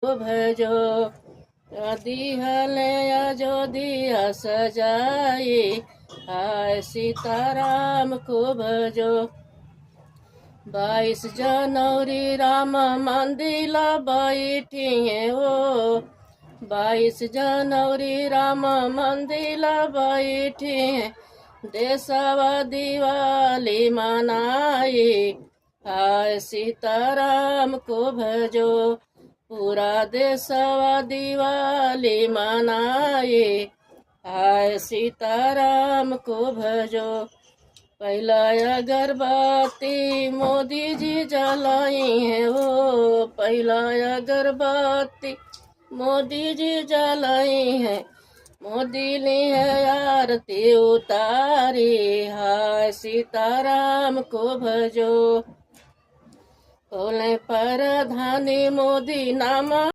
भजो दिहले अयोध्या सजाई, हाय सीताराम को भजो। 22 जनवरी राम मंदिर बैठिए हो, 22 जनवरी राम मंदिर बैठिए, देशवा दिवाली मनाई, हाय सीताराम को भजो। पूरा देशवा दिवाली मनाए, हाय सीताराम को भजो। पहला अगरबत्ती मोदी जी जलाई है वो, पहला अगरबत्ती मोदी जी जलाई है, मोदी ली है आरती उतारी, हाय सीताराम को भजो। बोले प्रधानी मोदी नाम